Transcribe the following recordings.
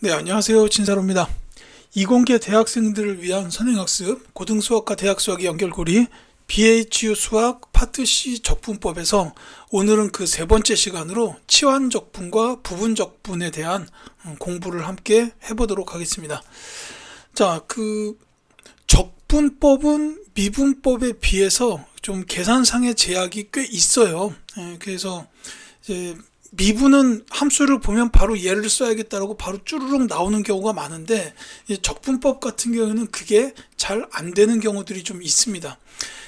네, 안녕하세요. 진사로입니다. 이공계 대학생들을 위한 선행학습 고등수학과 대학수학의 연결고리 BHU 수학 파트 C 적분법에서 오늘은 그 세 번째 시간으로 치환적분과 부분적분에 대한 공부를 함께 해보도록 하겠습니다. 자, 적분법은 미분법에 비해서 좀 계산상의 제약이 꽤 있어요. 그래서 이제 미분은 함수를 보면 바로 얘를 써야겠다라고 바로 쭈루룩 나오는 경우가 많은데, 적분법 같은 경우는 그게 잘 안 되는 경우들이 좀 있습니다.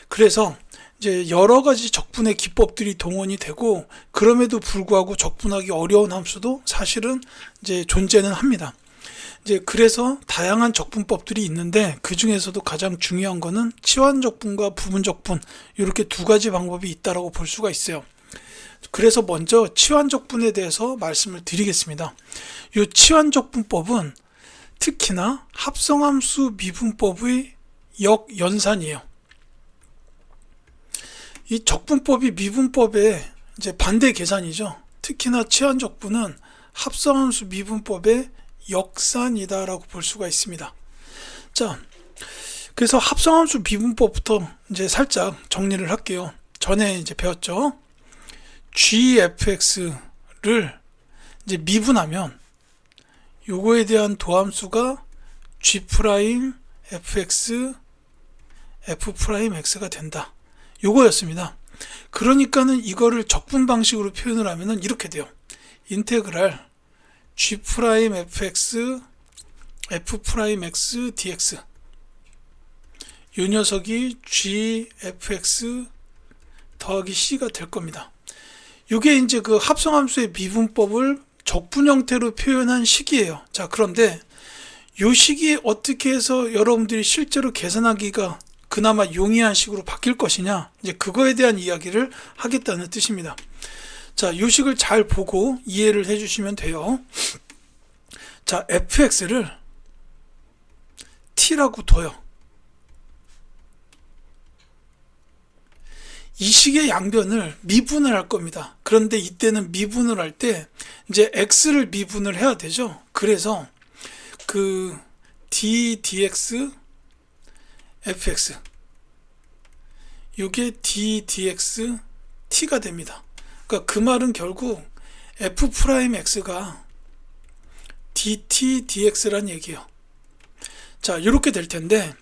그래서 이제 여러 가지 적분의 기법들이 동원이 되고, 그럼에도 불구하고 적분하기 어려운 함수도 사실은 이제 존재는 합니다. 이제 그래서 다양한 적분법들이 있는데, 그 중에서도 가장 중요한 거는 치환적분과 부분적분, 이렇게 두 가지 방법이 있다라고 볼 수가 있어요. 그래서 먼저 치환적분에 대해서 말씀을 드리겠습니다. 이 치환적분법은 특히나 합성함수 미분법의 역연산이에요. 이 적분법이 미분법의 이제 반대 계산이죠. 특히나 치환적분은 합성함수 미분법의 역산이다라고 볼 수가 있습니다. 자, 그래서 합성함수 미분법부터 이제 살짝 정리를 할게요. 전에 이제 배웠죠. gfx를 이제 미분하면 요거에 대한 도함수가 g'fx f'x가 된다. 요거였습니다. 그러니까는 이거를 적분 방식으로 표현을 하면은 이렇게 돼요. 인테그랄 g'fx f'x dx, 요 녀석이 gfx 더하기 c가 될 겁니다. 이게 이제 그 합성함수의 미분법을 적분 형태로 표현한 식이에요. 자, 그런데 이 식이 어떻게 해서 여러분들이 실제로 계산하기가 그나마 용이한 식으로 바뀔 것이냐, 이제 그거에 대한 이야기를 하겠다는 뜻입니다. 자, 이 식을 잘 보고 이해를 해주시면 돼요. 자, fx를 t라고 둬요. 이 식의 양변을 미분을 할 겁니다. 그런데 이때는 미분을 할 때 이제 x를 미분을 해야 되죠. 그래서 그 d dx fx, 이게 d dx t가 됩니다. 그러니까 그 말은 결국 f'x가 dt dx란 얘기예요. 자, 이렇게 될 텐데,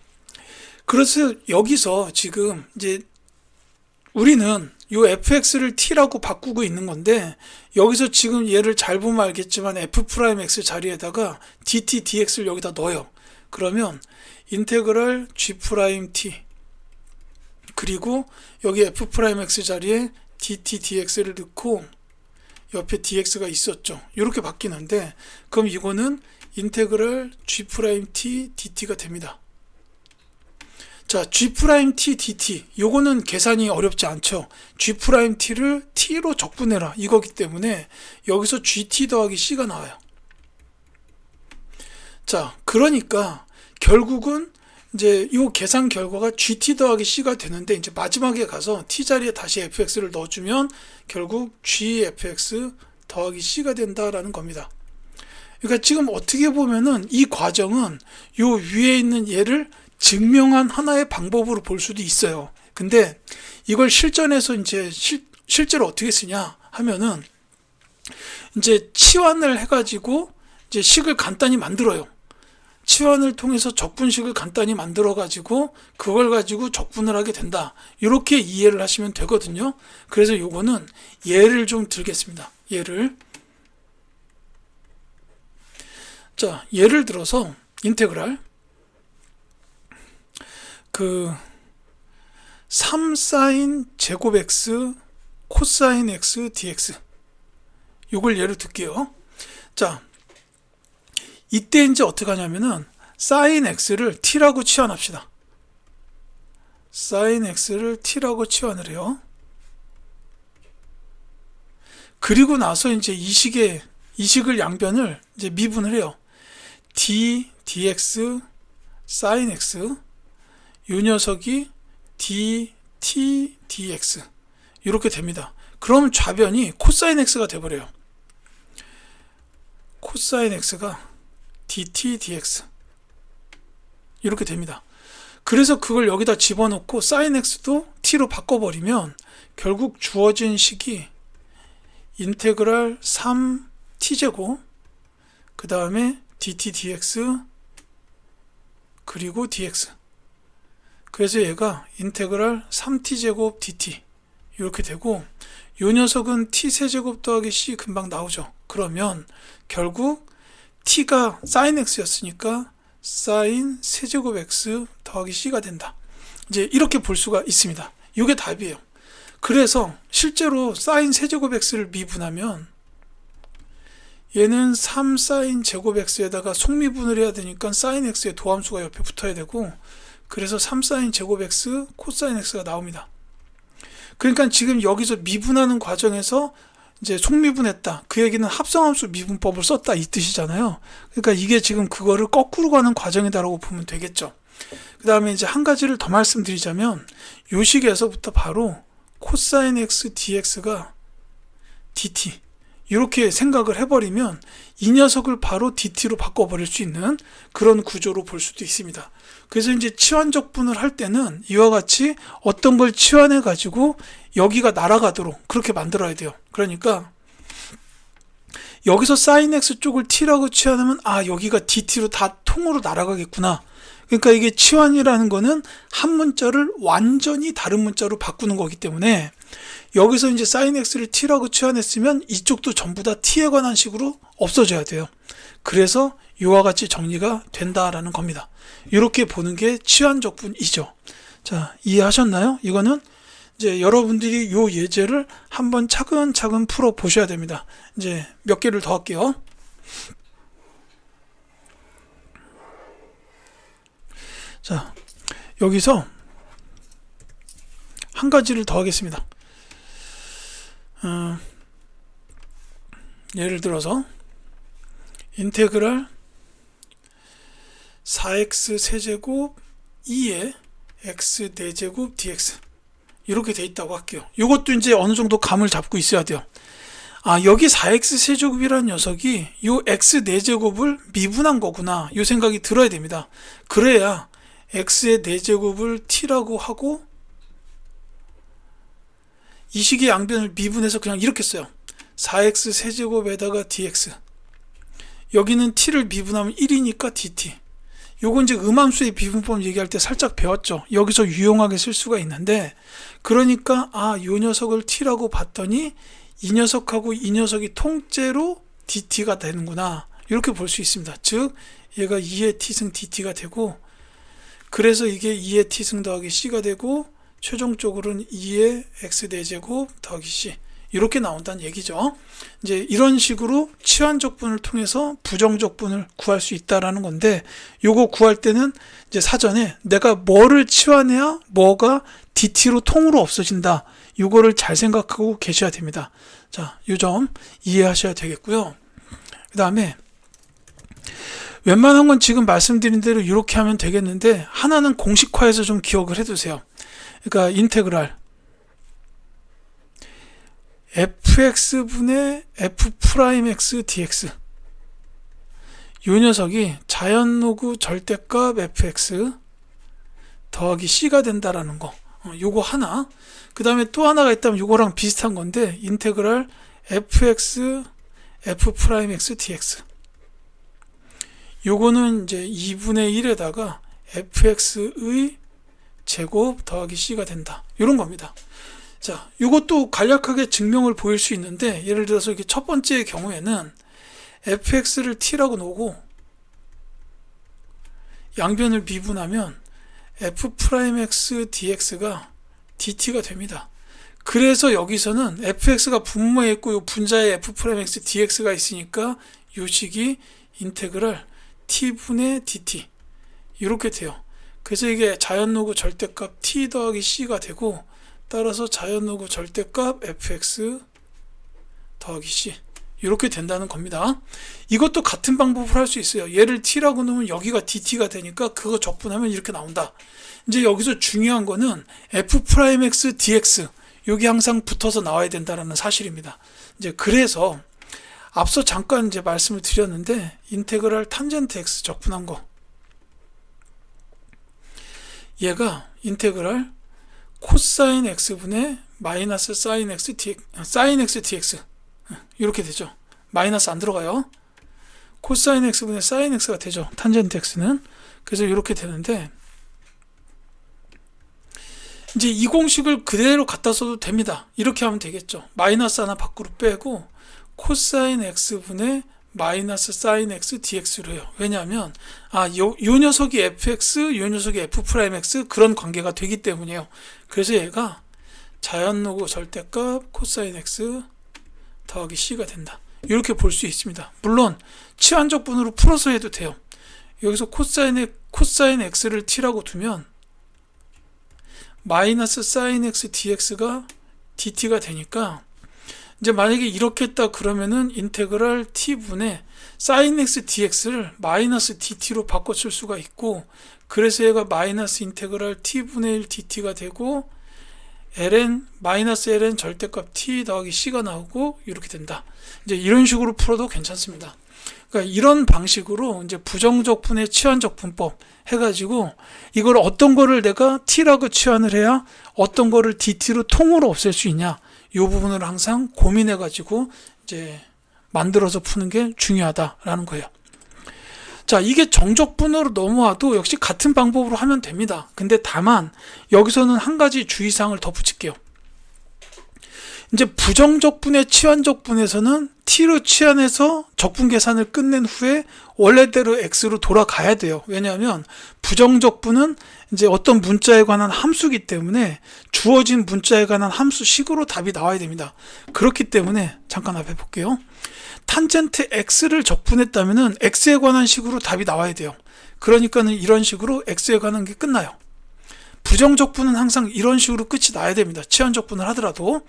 그래서 여기서 지금 이제 우리는 이 fx를 t라고 바꾸고 있는 건데, 여기서 지금 얘를 잘 보면 알겠지만 f'x 자리에다가 dt dx를 여기다 넣어요. 그러면 인테그랄 g't, 그리고 여기 f'x 자리에 dt dx를 넣고 옆에 dx가 있었죠. 이렇게 바뀌는데, 그럼 이거는 인테그랄 g't dt가 됩니다. 자, g't dt, 요거는 계산이 어렵지 않죠. g't를 t로 적분해라, 이거기 때문에 여기서 gt 더하기 c가 나와요. 자, 그러니까 결국은 이제 이 계산 결과가 gt 더하기 c가 되는데, 이제 마지막에 가서 t 자리에 다시 fx를 넣어주면 결국 gfx 더하기 c가 된다라는 겁니다. 그러니까 지금 어떻게 보면은 이 과정은 요 위에 있는 얘를 증명한 하나의 방법으로 볼 수도 있어요. 근데 이걸 실전에서 이제 실제로 어떻게 쓰냐 하면은, 이제 치환을 해가지고 이제 식을 간단히 만들어요. 치환을 통해서 적분식을 간단히 만들어 가지고 그걸 가지고 적분을 하게 된다, 이렇게 이해를 하시면 되거든요. 그래서 요거는 예를 좀 들겠습니다. 자, 예를 들어서 인테그랄 3sin 제곱 x 코사인 x dx, 요걸 예를 들게요. 자, 이때 이제 어떻게 하냐면은 sin x를 t라고 치환합시다. sin x를 t라고 치환을 해요. 그리고 나서 이제 이 식을 양변을 이제 미분을 해요. d dx sin x, 이 녀석이 dt dx, 이렇게 됩니다. 그럼 좌변이 코사인 x가 돼버려요. 코사인 x가 dt dx 이렇게 됩니다. 그래서 그걸 여기다 집어넣고 sin x도 t로 바꿔버리면 결국 주어진 식이 인테그랄 3t제곱 그 다음에 dt dx 그리고 dx, 그래서 얘가 인테그랄 3t제곱 dt 이렇게 되고, 요 녀석은 t세제곱 더하기 c 금방 나오죠. 그러면 결국 t가 sin x였으니까 sin 세제곱 x 더하기 c가 된다. 이제 이렇게 볼 수가 있습니다. 이게 답이에요. 그래서 실제로 sin 세제곱 x를 미분하면 얘는 3sin 제곱 x에다가 속미분을 해야 되니까 sin x의 도함수가 옆에 붙어야 되고, 그래서 3sin 제곱 x 코사인 x가 나옵니다. 그러니까 지금 여기서 미분하는 과정에서 이제 속미분했다, 그 얘기는 합성함수 미분법을 썼다 이 뜻이잖아요. 그러니까 이게 지금 그거를 거꾸로 가는 과정이다라고 보면 되겠죠. 그 다음에 이제 한 가지를 더 말씀드리자면, 요 식에서부터 바로 코사인 x dx가 dt 이렇게 생각을 해버리면 이 녀석을 바로 dt로 바꿔버릴 수 있는 그런 구조로 볼 수도 있습니다. 그래서 이제 치환적분을 할 때는 이와 같이 어떤 걸 치환해 가지고 여기가 날아가도록 그렇게 만들어야 돼요. 그러니까 여기서 sin x 쪽을 t라고 치환하면 여기가 dt로 다 통으로 날아가겠구나. 그러니까 이게 치환이라는 거는 한 문자를 완전히 다른 문자로 바꾸는 거기 때문에 여기서 이제 sin x를 t라고 치환했으면 이쪽도 전부 다 t에 관한 식으로 없어져야 돼요. 그래서 이와 같이 정리가 된다라는 겁니다. 이렇게 보는 게 치환적분이죠. 자, 이해하셨나요? 이거는 이제 여러분들이 요 예제를 한번 차근차근 풀어 보셔야 됩니다. 이제 몇 개를 더 할게요. 자, 여기서 한 가지를 더 하겠습니다. 예를 들어서 인테그랄 4x 세제곱 2의 x 4제곱 dx 이렇게 돼 있다고 할게요. 이것도 이제 어느 정도 감을 잡고 있어야 돼요. 여기 4x 세제곱이라는 녀석이 요 x 4제곱을 미분한 거구나, 요 생각이 들어야 됩니다. 그래야 x의 4제곱을 t라고 하고 이 식의 양변을 미분해서 그냥 이렇게 써요. 4x 세제곱에다가 dx, 여기는 t를 미분하면 1이니까 dt. 요건 이제 음함수의 미분법 얘기할 때 살짝 배웠죠. 여기서 유용하게 쓸 수가 있는데, 그러니까 요 녀석을 t라고 봤더니 이 녀석하고 이 녀석이 통째로 dt가 되는구나, 이렇게 볼 수 있습니다. 즉 얘가 2의 t승 dt가 되고, 그래서 이게 2의 t승 더하기 c가 되고 최종적으로는 2의 x 4제곱 더하기 c 이렇게 나온다는 얘기죠. 이제 이런 식으로 치환적분을 통해서 부정적분을 구할 수 있다라는 건데, 요거 구할 때는 이제 사전에 내가 뭐를 치환해야 뭐가 dt로 통으로 없어진다, 요거를 잘 생각하고 계셔야 됩니다. 자, 요 점 이해하셔야 되겠고요. 그 다음에 웬만한 건 지금 말씀드린 대로 이렇게 하면 되겠는데, 하나는 공식화해서 좀 기억을 해두세요. 그러니까 인테그랄 fx분의 f'x dx, 요 녀석이 자연로그 절대값 fx 더하기 c가 된다라는 거, 요거 하나. 그 다음에 또 하나가 있다면 요거랑 비슷한 건데, 인테그랄 fx f'x dx, 요거는 이제 2분의 1에다가 fx의 제곱 더하기 c가 된다, 요런 겁니다. 자, 이것도 간략하게 증명을 보일 수 있는데, 예를 들어서 이렇게 첫 번째의 경우에는 fx를 t라고 놓고 양변을 미분하면 f'x dx가 dt가 됩니다. 그래서 여기서는 fx가 분모에 있고 요 분자에 f'x dx가 있으니까 요 식이 인테그랄 t분의 dt 이렇게 돼요. 그래서 이게 자연로그 절대값 t 더하기 c가 되고, 따라서 자연로그 절대값 fx 더하기 c 이렇게 된다는 겁니다. 이것도 같은 방법으로 할 수 있어요. 얘를 t라고 놓으면 여기가 dt가 되니까 그거 적분하면 이렇게 나온다. 이제 여기서 중요한 거는 f'x dx, 여기 항상 붙어서 나와야 된다는 사실입니다. 이제 그래서 앞서 잠깐 이제 말씀을 드렸는데 인테그랄 탄젠트 x 적분한 거, 얘가 인테그랄 코사인 x분의 마이너스 사인 x dx 이렇게 되죠. 마이너스 안 들어가요. 코사인 x분의 사인 x가 되죠. 탄젠트 x는. 그래서 이렇게 되는데, 이제 이 공식을 그대로 갖다 써도 됩니다. 이렇게 하면 되겠죠. 마이너스 하나 밖으로 빼고 코사인 x분의 마이너스 사인 x dx로 해요. 왜냐하면 요 녀석이 fx, 요 녀석이 f'x 그런 관계가 되기 때문이에요. 그래서 얘가 자연로그 절대값 코사인 x 더하기 c가 된다. 이렇게 볼 수 있습니다. 물론 치환적분으로 풀어서 해도 돼요. 여기서 코사인 x를 t라고 두면 마이너스 사인 x dx가 dt가 되니까, 이제 만약에 이렇게 했다 그러면은 인테그랄 t분의 사인 x dx를 마이너스 dt로 바꿔 쓸 수가 있고, 그래서 얘가 마이너스 인테그랄 t분의 1 dt가 되고 ln 마이너스 ln 절대값 t 더하기 c가 나오고 이렇게 된다. 이제 이런 식으로 풀어도 괜찮습니다. 그러니까 이런 방식으로 이제 부정적분의 치환적분법 해가지고 이걸 어떤 거를 내가 t라고 치환을 해야 어떤 거를 dt로 통으로 없앨 수 있냐, 이 부분을 항상 고민해가지고 이제 만들어서 푸는 게 중요하다라는 거예요. 자, 이게 정적분으로 넘어와도 역시 같은 방법으로 하면 됩니다. 근데 다만 여기서는 한 가지 주의사항을 덧붙일게요. 이제 부정적분의 치환적분에서는 t로 치환해서 적분 계산을 끝낸 후에 원래대로 x로 돌아가야 돼요. 왜냐하면 부정적분은 이제 어떤 문자에 관한 함수이기 때문에 주어진 문자에 관한 함수식으로 답이 나와야 됩니다. 그렇기 때문에 잠깐 앞에 볼게요. 탄젠트 x를 적분했다면은 x에 관한 식으로 답이 나와야 돼요. 그러니까는 이런 식으로 x에 관한 게 끝나요. 부정적분은 항상 이런 식으로 끝이 나야 됩니다. 치환적분을 하더라도.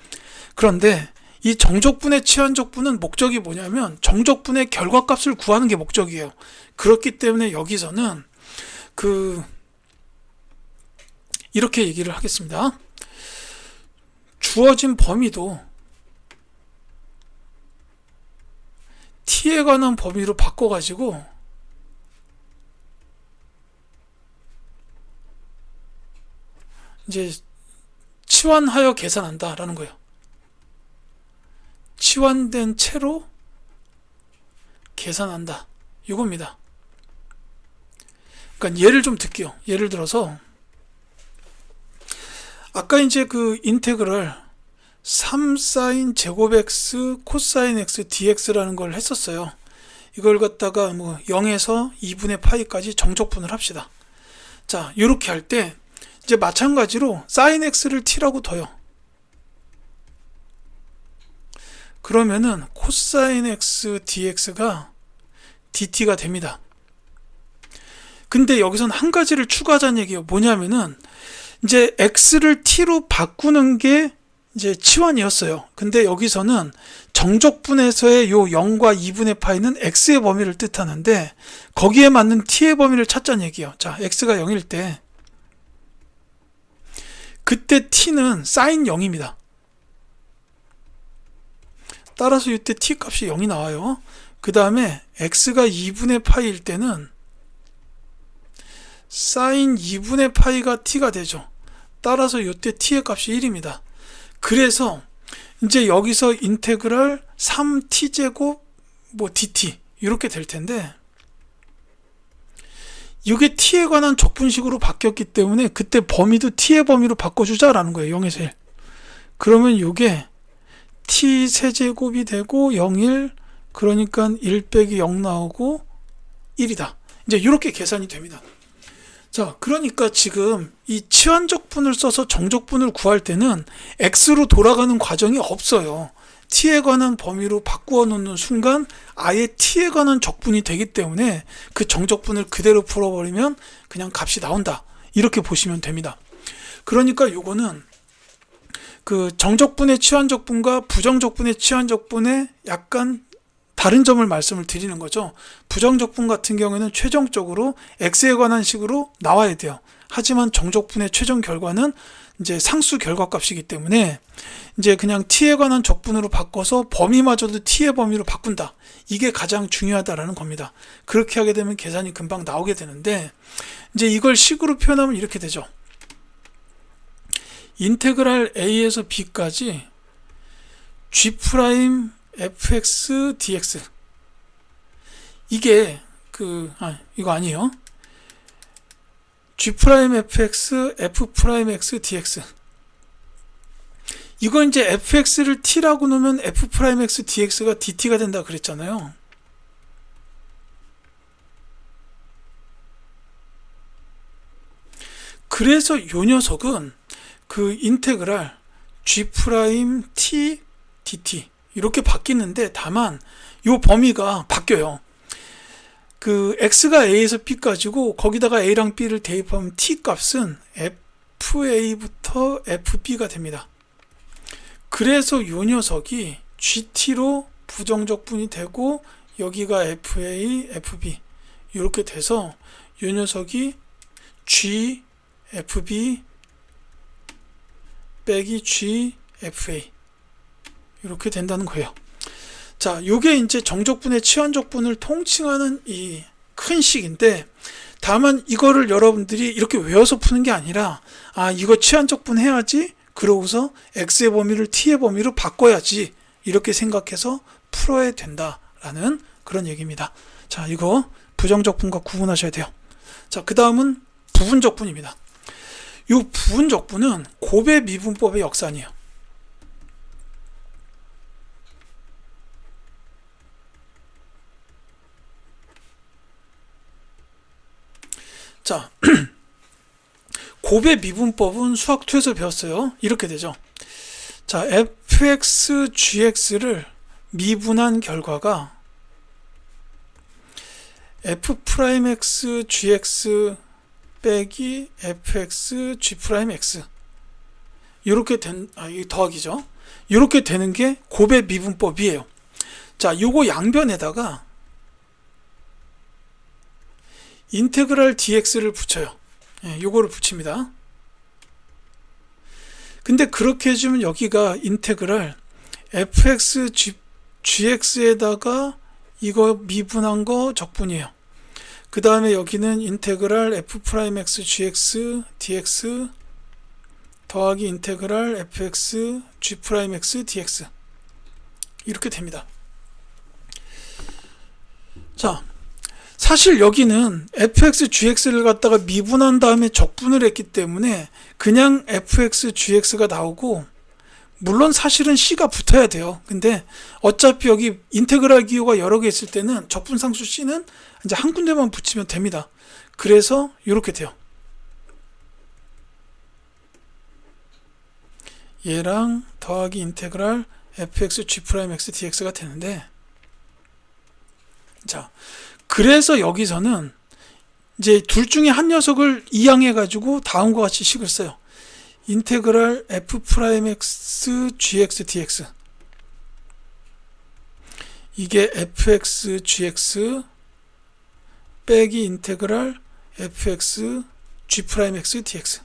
그런데 이 정적분의 치환적분은 목적이 뭐냐면 정적분의 결과값을 구하는 게 목적이에요. 그렇기 때문에 여기서는 이렇게 얘기를 하겠습니다. 주어진 범위도 t에 관한 범위로 바꿔가지고 이제 치환하여 계산한다라는 거예요. 치환된 채로 계산한다, 이겁니다. 그러니까 예를 좀 들게요. 예를 들어서 아까 이제 그 인테그럴 3사인 제곱 x 코사인 x dx라는 걸 했었어요. 이걸 갖다가 뭐 0에서 2분의 파이까지 정적분을 합시다. 자, 이렇게 할 때 이제 마찬가지로 사인 x를 t라고 둬요. 그러면은 코사인 x dx가 dt가 됩니다. 근데 여기선 한 가지를 추가하자는 얘기예요. 뭐냐면은 이제 x를 t로 바꾸는 게 이제 치환이었어요. 근데 여기서는 정적분에서의 요 0과 2분의 파이는 x의 범위를 뜻하는데 거기에 맞는 t의 범위를 찾자는 얘기예요. 자, x가 0일 때 그때 t는 사인 0입니다. 따라서 이때 t 값이 0이 나와요. 그 다음에 x가 2분의 파이일 때는 사인 2분의 파이가 t가 되죠. 따라서 이때 t의 값이 1입니다. 그래서 이제 여기서 인테그랄 3t제곱 뭐 dt 이렇게 될 텐데, 이게 t에 관한 적분식으로 바뀌었기 때문에 그때 범위도 t의 범위로 바꿔주자라는 거예요. 0에서 1. 그러면 이게 t 세제곱이 되고 0, 1, 그러니까 1 빼기 0 나오고 1이다. 이제 이렇게 계산이 됩니다. 자, 그러니까 지금 이 치환적분을 써서 정적분을 구할 때는 x로 돌아가는 과정이 없어요. t에 관한 범위로 바꾸어 놓는 순간 아예 t에 관한 적분이 되기 때문에 그 정적분을 그대로 풀어버리면 그냥 값이 나온다, 이렇게 보시면 됩니다. 그러니까 요거는 그 정적분의 치환적분과 부정적분의 치환적분의 약간 다른 점을 말씀을 드리는 거죠. 부정적분 같은 경우에는 최종적으로 x에 관한 식으로 나와야 돼요. 하지만 정적분의 최종 결과는 이제 상수 결과값이기 때문에 이제 그냥 t에 관한 적분으로 바꿔서 범위마저도 t의 범위로 바꾼다. 이게 가장 중요하다라는 겁니다. 그렇게 하게 되면 계산이 금방 나오게 되는데, 이제 이걸 식으로 표현하면 이렇게 되죠. 인테그랄 a에서 b까지 g' fx dx. 이게 이거 아니에요. g' fx f'x dx. 이거 이제 fx를 t라고 놓으면 f'x dx가 dt가 된다 그랬잖아요. 그래서 요 녀석은 그 인테그랄 g' t dt 이렇게 바뀌는데, 다만 요 범위가 바뀌어요. 그 x가 a에서 b까지고 거기다가 a랑 b를 대입하면 t 값은 fa부터 fb가 됩니다. 그래서 요 녀석이 gt로 부정적분이 되고 여기가 fa, fb 이렇게 돼서 요 녀석이 g, fb 빼기 g, fa 이렇게 된다는 거예요. 자, 요게 이제 정적분의 치환적분을 통칭하는 이 큰 식인데, 다만 이거를 여러분들이 이렇게 외워서 푸는 게 아니라, 이거 치환적분 해야지, 그러고서 x의 범위를 t의 범위로 바꿔야지, 이렇게 생각해서 풀어야 된다라는 그런 얘기입니다. 자, 이거 부정적분과 구분하셔야 돼요. 자, 그 다음은 부분적분입니다. 이 부분적분은 곱의 미분법의 역산이에요. 자, 곱의 미분법은 수학2에서 배웠어요. 이렇게 되죠. 자, fx, gx를 미분한 결과가 f'x, gx 빼기 fx, g'x 이렇게 이 더하기죠. 이렇게 되는 게 곱의 미분법이에요. 자, 요거 양변에다가 인테그랄 dx를 붙여요. 요거를 붙입니다. 근데 그렇게 해주면 여기가 인테그랄 fx, gx에다가 이거 미분한 거 적분이에요. 그 다음에 여기는 인테그랄 f'x, gx, dx 더하기 인테그랄 fx, g'x, dx 이렇게 됩니다. 자, 사실 여기는 fx, gx를 갖다가 미분한 다음에 적분을 했기 때문에 그냥 fx, gx가 나오고, 물론 사실은 c가 붙어야 돼요. 근데 어차피 여기 인테그랄 기호가 여러 개 있을 때는 적분상수 c는 이제 한 군데만 붙이면 됩니다. 그래서 이렇게 돼요. 얘랑 더하기 인테그랄 fx, g'x, dx가 되는데, 자, 그래서 여기서는 이제 둘 중에 한 녀석을 이항해 가지고 다음과 같이 식을 써요. 인테그랄 f'x, gx, dx 이게 fx, gx 빼기 인테그랄 fx, g'x, dx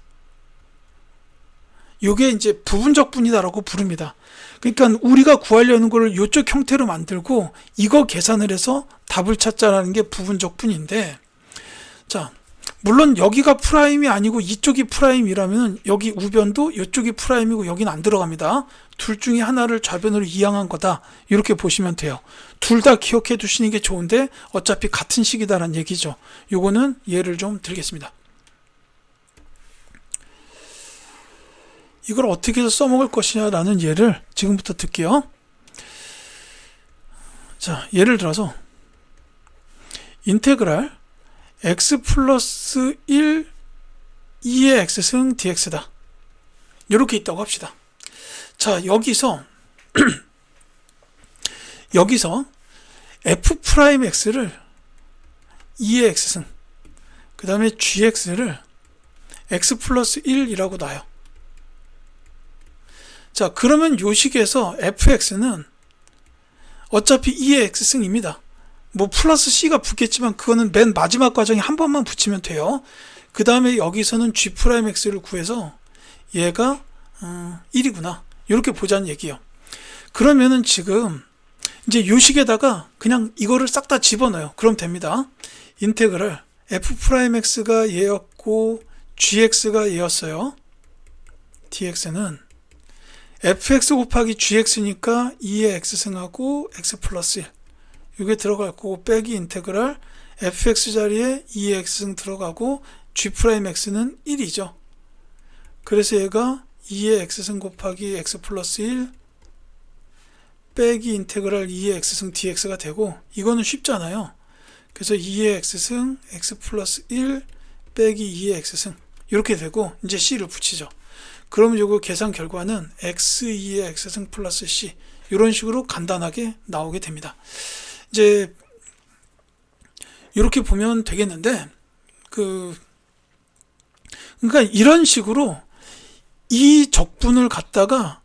요게 이제 부분적분이다라고 부릅니다. 그러니까 우리가 구하려는 거를 이쪽 형태로 만들고 이거 계산을 해서 답을 찾자라는 게 부분적분인데, 자, 물론 여기가 프라임이 아니고 이쪽이 프라임이라면 여기 우변도 이쪽이 프라임이고 여기는 안 들어갑니다. 둘 중에 하나를 좌변으로 이항한 거다, 이렇게 보시면 돼요. 둘 다 기억해 두시는 게 좋은데 어차피 같은 식이다라는 얘기죠. 요거는 예를 좀 들겠습니다. 이걸 어떻게 해서 써먹을 것이냐라는 예를 지금부터 들게요. 자, 예를 들어서 인테그랄 x 플러스 1 2의 x승 dx다, 이렇게 있다고 합시다. 자, 여기서 f'x를 2의 x승, 그 다음에 gx를 x 플러스 1이라고 놔요. 자, 그러면 요 식에서 fx는 어차피 2의 x승입니다. 뭐 플러스 c가 붙겠지만 그거는 맨 마지막 과정에 한 번만 붙이면 돼요. 그 다음에 여기서는 g'x를 구해서 얘가 1이구나 이렇게 보자는 얘기예요. 그러면은 지금 이제 요식에다가 그냥 이거를 싹 다 집어넣어요. 그럼 됩니다. 인테그랄 f'x가 얘였고 gx가 얘였어요. dx는 fx 곱하기 gx니까 2의 x승하고 x 플러스 1 이게 들어갈 거고 빼기 인테그랄 fx 자리에 2의 x승 들어가고 g'x는 1이죠. 그래서 얘가 2의 x승 곱하기 x 플러스 1 빼기 인테그랄 2의 x승 dx가 되고 이거는 쉽잖아요. 그래서 2의 x승 x 플러스 1 빼기 2의 x승 이렇게 되고 이제 c를 붙이죠. 그러면 요거 계산 결과는 x2의 x승 플러스 c 이런 식으로 간단하게 나오게 됩니다. 이제 이렇게 보면 되겠는데 그러니까 이런 식으로 이 적분을 갖다가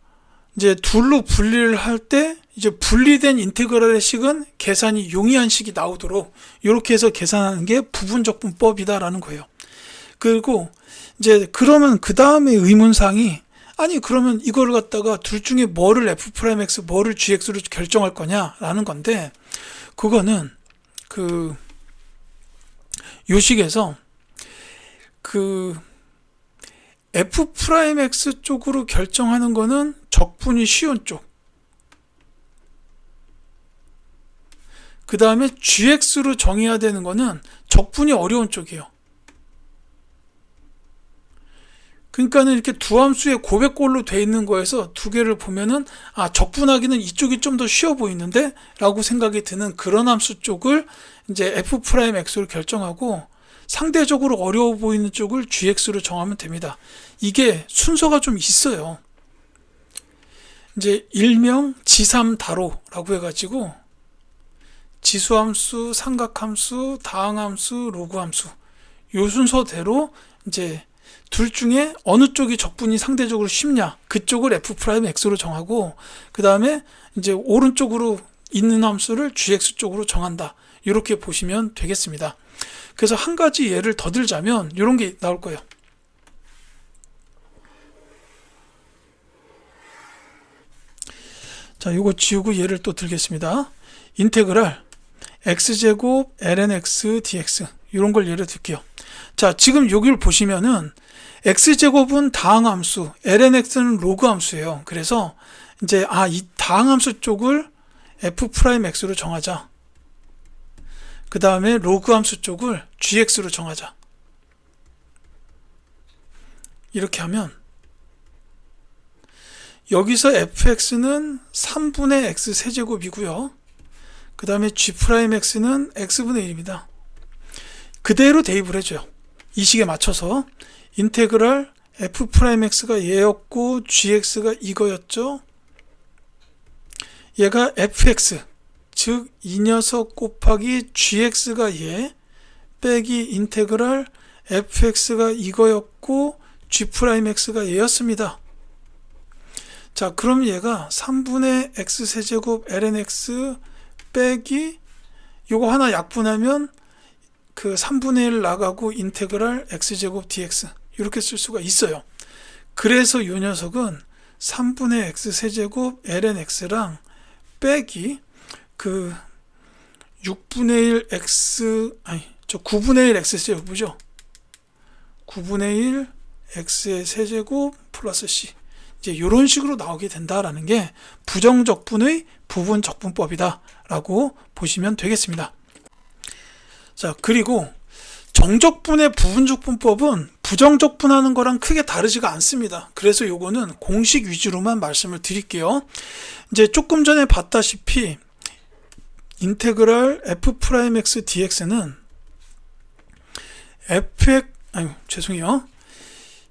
이제 둘로 분리를 할 때 이제 분리된 인테그랄의 식은 계산이 용이한 식이 나오도록 이렇게 해서 계산하는 게 부분적분법이다라는 거예요. 그리고 이제 그러면 그 다음에 의문사항이 아니 그러면 이거를 갖다가 둘 중에 뭐를 f'x 뭐를 gx로 결정할 거냐라는 건데 그거는 요식에서 f'x 쪽으로 결정하는 거는 적분이 쉬운 쪽, 그 다음에 gx로 정해야 되는 거는 적분이 어려운 쪽이에요. 그러니까는 이렇게 두 함수의 고백꼴로 돼 있는 거에서 두 개를 보면은 적분하기는 이쪽이 좀 더 쉬워 보이는데 라고 생각이 드는 그런 함수 쪽을 이제 f'x로 결정하고 상대적으로 어려워 보이는 쪽을 gx로 정하면 됩니다. 이게 순서가 좀 있어요. 이제 일명 지삼다로라고 해가지고 지수함수, 삼각함수, 다항함수, 로그함수 요 순서대로 이제 둘 중에 어느 쪽이 적분이 상대적으로 쉽냐 그쪽을 f'x로 정하고 그 다음에 이제 오른쪽으로 있는 함수를 gx 쪽으로 정한다 이렇게 보시면 되겠습니다. 그래서 한 가지 예를 더 들자면 이런 게 나올 거예요. 자, 요거 지우고 예를 또 들겠습니다. 인테그랄 x제곱 lnx dx 이런 걸 예를 들게요. 자, 지금 여기를 보시면은 x제곱은 다항함수, lnx는 로그함수예요. 그래서 이제 이 다항함수 쪽을 f'x로 정하자. 그 다음에 로그함수 쪽을 gx로 정하자. 이렇게 하면 여기서 fx는 3분의 x 세제곱이고요. 그 다음에 g'x는 x분의 1입니다. 그대로 대입을 해줘요. 이 식에 맞춰서 인테그랄 f'x가 얘였고 gx가 이거였죠. 얘가 fx 즉 이 녀석 곱하기 gx가 얘 빼기 인테그랄 fx가 이거였고 g'x가 얘였습니다. 자, 그럼 얘가 3분의 x 세제곱 lnx 빼기 요거 하나 약분하면 그 3분의 1 나가고 인테그랄 x제곱 dx 이렇게 쓸 수가 있어요. 그래서 이 녀석은 3분의 x 세제곱 lnx랑 빼기 6분의 1 x 9분의 1 x 세제곱이죠. 9분의 1 x의 세제곱 플러스 c 이제 이런 식으로 나오게 된다라는 게 부정적분의 부분적분법이다 라고 보시면 되겠습니다. 자, 그리고 정적분의 부분적분법은 부정적분하는 거랑 크게 다르지가 않습니다. 그래서 요거는 공식 위주로만 말씀을 드릴게요. 이제 조금 전에 봤다시피 인테그랄 f'x dx는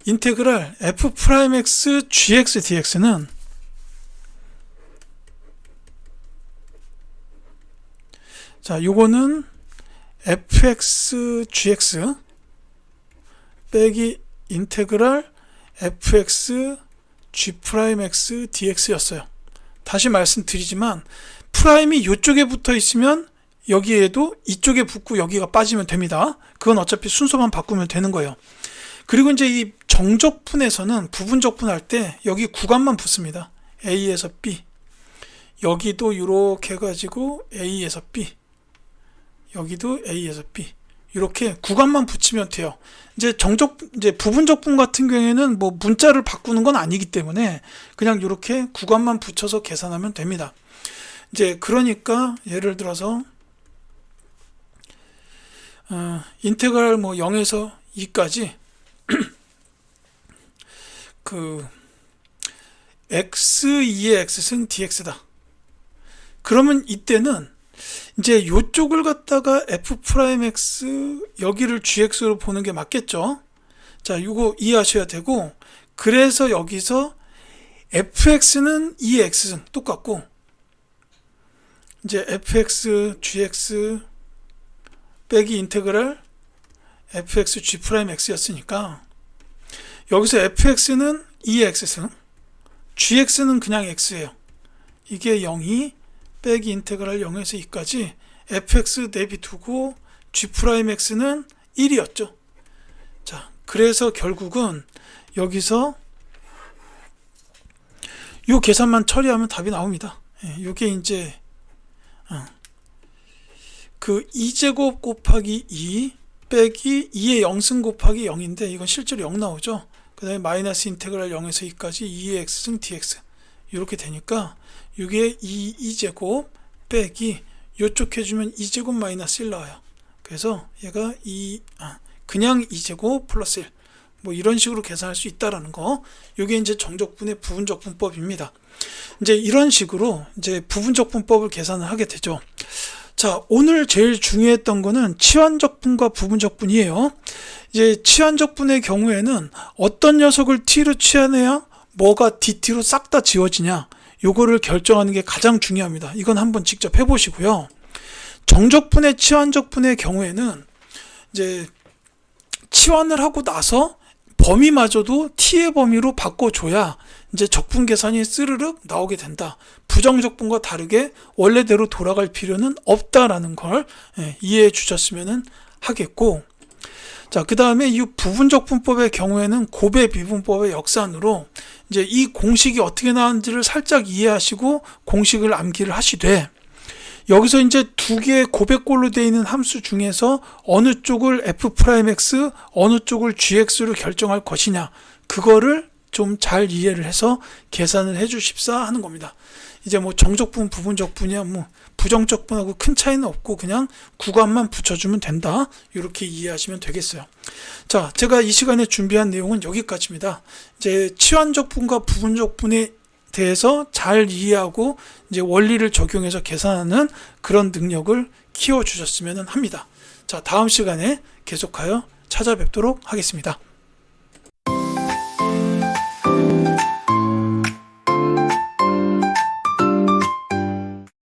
인테그랄 f'x gx dx는 자, 요거는 fx gx 빼기 인테그랄 fx g'x dx였어요. 다시 말씀드리지만 프라임이 이쪽에 붙어 있으면 여기에도 이쪽에 붙고 여기가 빠지면 됩니다. 그건 어차피 순서만 바꾸면 되는 거예요. 그리고 이제 이 정적분에서는 부분적분 할 때 여기 구간만 붙습니다. A에서 B, 여기도 이렇게 해가지고 A에서 B, 여기도 A에서 B, 이렇게 구간만 붙이면 돼요. 이제 부분적분 같은 경우에는 뭐 문자를 바꾸는 건 아니기 때문에 그냥 이렇게 구간만 붙여서 계산하면 됩니다. 이제 그러니까 예를 들어서 인테그랄 뭐 0에서 2까지 그 x2의 x승 dx다. 그러면 이때는 이제 요쪽을 갖다가 f'x 여기를 gx로 보는 게 맞겠죠. 자, 이거 이해하셔야 되고, 그래서 여기서 fx는 2의 x승 똑같고, 이제 fx gx 빼기 인테그랄 fx g'x였으니까 여기서 fx는 2의 x승, gx는 그냥 x예요. 이게 0이 빼기 인테그랄 0에서 2까지 fx 내비두고 g'x는 1이었죠. 자, 그래서 결국은 여기서 요 계산만 처리하면 답이 나옵니다. 요게 이제 그 2제곱 곱하기 2 빼기 2의 0승 곱하기 0인데 이건 실제로 0 나오죠. 그 다음에 마이너스 인테그랄 0에서 2까지 2의 x승 dx 이렇게 되니까 이게 2제곱 빼기 요쪽 해주면 2제곱 마이너스 1 나와요. 그래서 얘가 그냥 2제곱 플러스 1 뭐 이런 식으로 계산할 수 있다라는 거. 이게 이제 정적분의 부분적분법입니다. 이제 이런 식으로 이제 부분적분법을 계산을 하게 되죠. 자, 오늘 제일 중요했던 거는 치환적분과 부분적분이에요. 이제 치환적분의 경우에는 어떤 녀석을 t로 치환해야 뭐가 dt로 싹 다 지워지냐, 요거를 결정하는 게 가장 중요합니다. 이건 한번 직접 해보시고요. 정적분의 치환적분의 경우에는 이제 치환을 하고 나서 범위마저도 t의 범위로 바꿔줘야 이제 적분 계산이 스르륵 나오게 된다. 부정적분과 다르게 원래대로 돌아갈 필요는 없다라는 걸 이해해 주셨으면 하겠고, 자, 그 다음에 이 부분적분법의 경우에는 곱의 미분법의 역산으로 이제 이 공식이 어떻게 나왔는지를 살짝 이해하시고 공식을 암기를 하시되, 여기서 이제 두 개의 곱액꼴로 되어 있는 함수 중에서 어느 쪽을 f'x, 어느 쪽을 gx로 결정할 것이냐, 그거를 좀 잘 이해를 해서 계산을 해 주십사 하는 겁니다. 이제 뭐 정적분, 부분적분이야 뭐 부정적분하고 큰 차이는 없고 그냥 구간만 붙여주면 된다. 이렇게 이해하시면 되겠어요. 자, 제가 이 시간에 준비한 내용은 여기까지입니다. 이제 치환적분과 부분적분에 대해서 잘 이해하고 이제 원리를 적용해서 계산하는 그런 능력을 키워 주셨으면 합니다. 자, 다음 시간에 계속하여 찾아뵙도록 하겠습니다.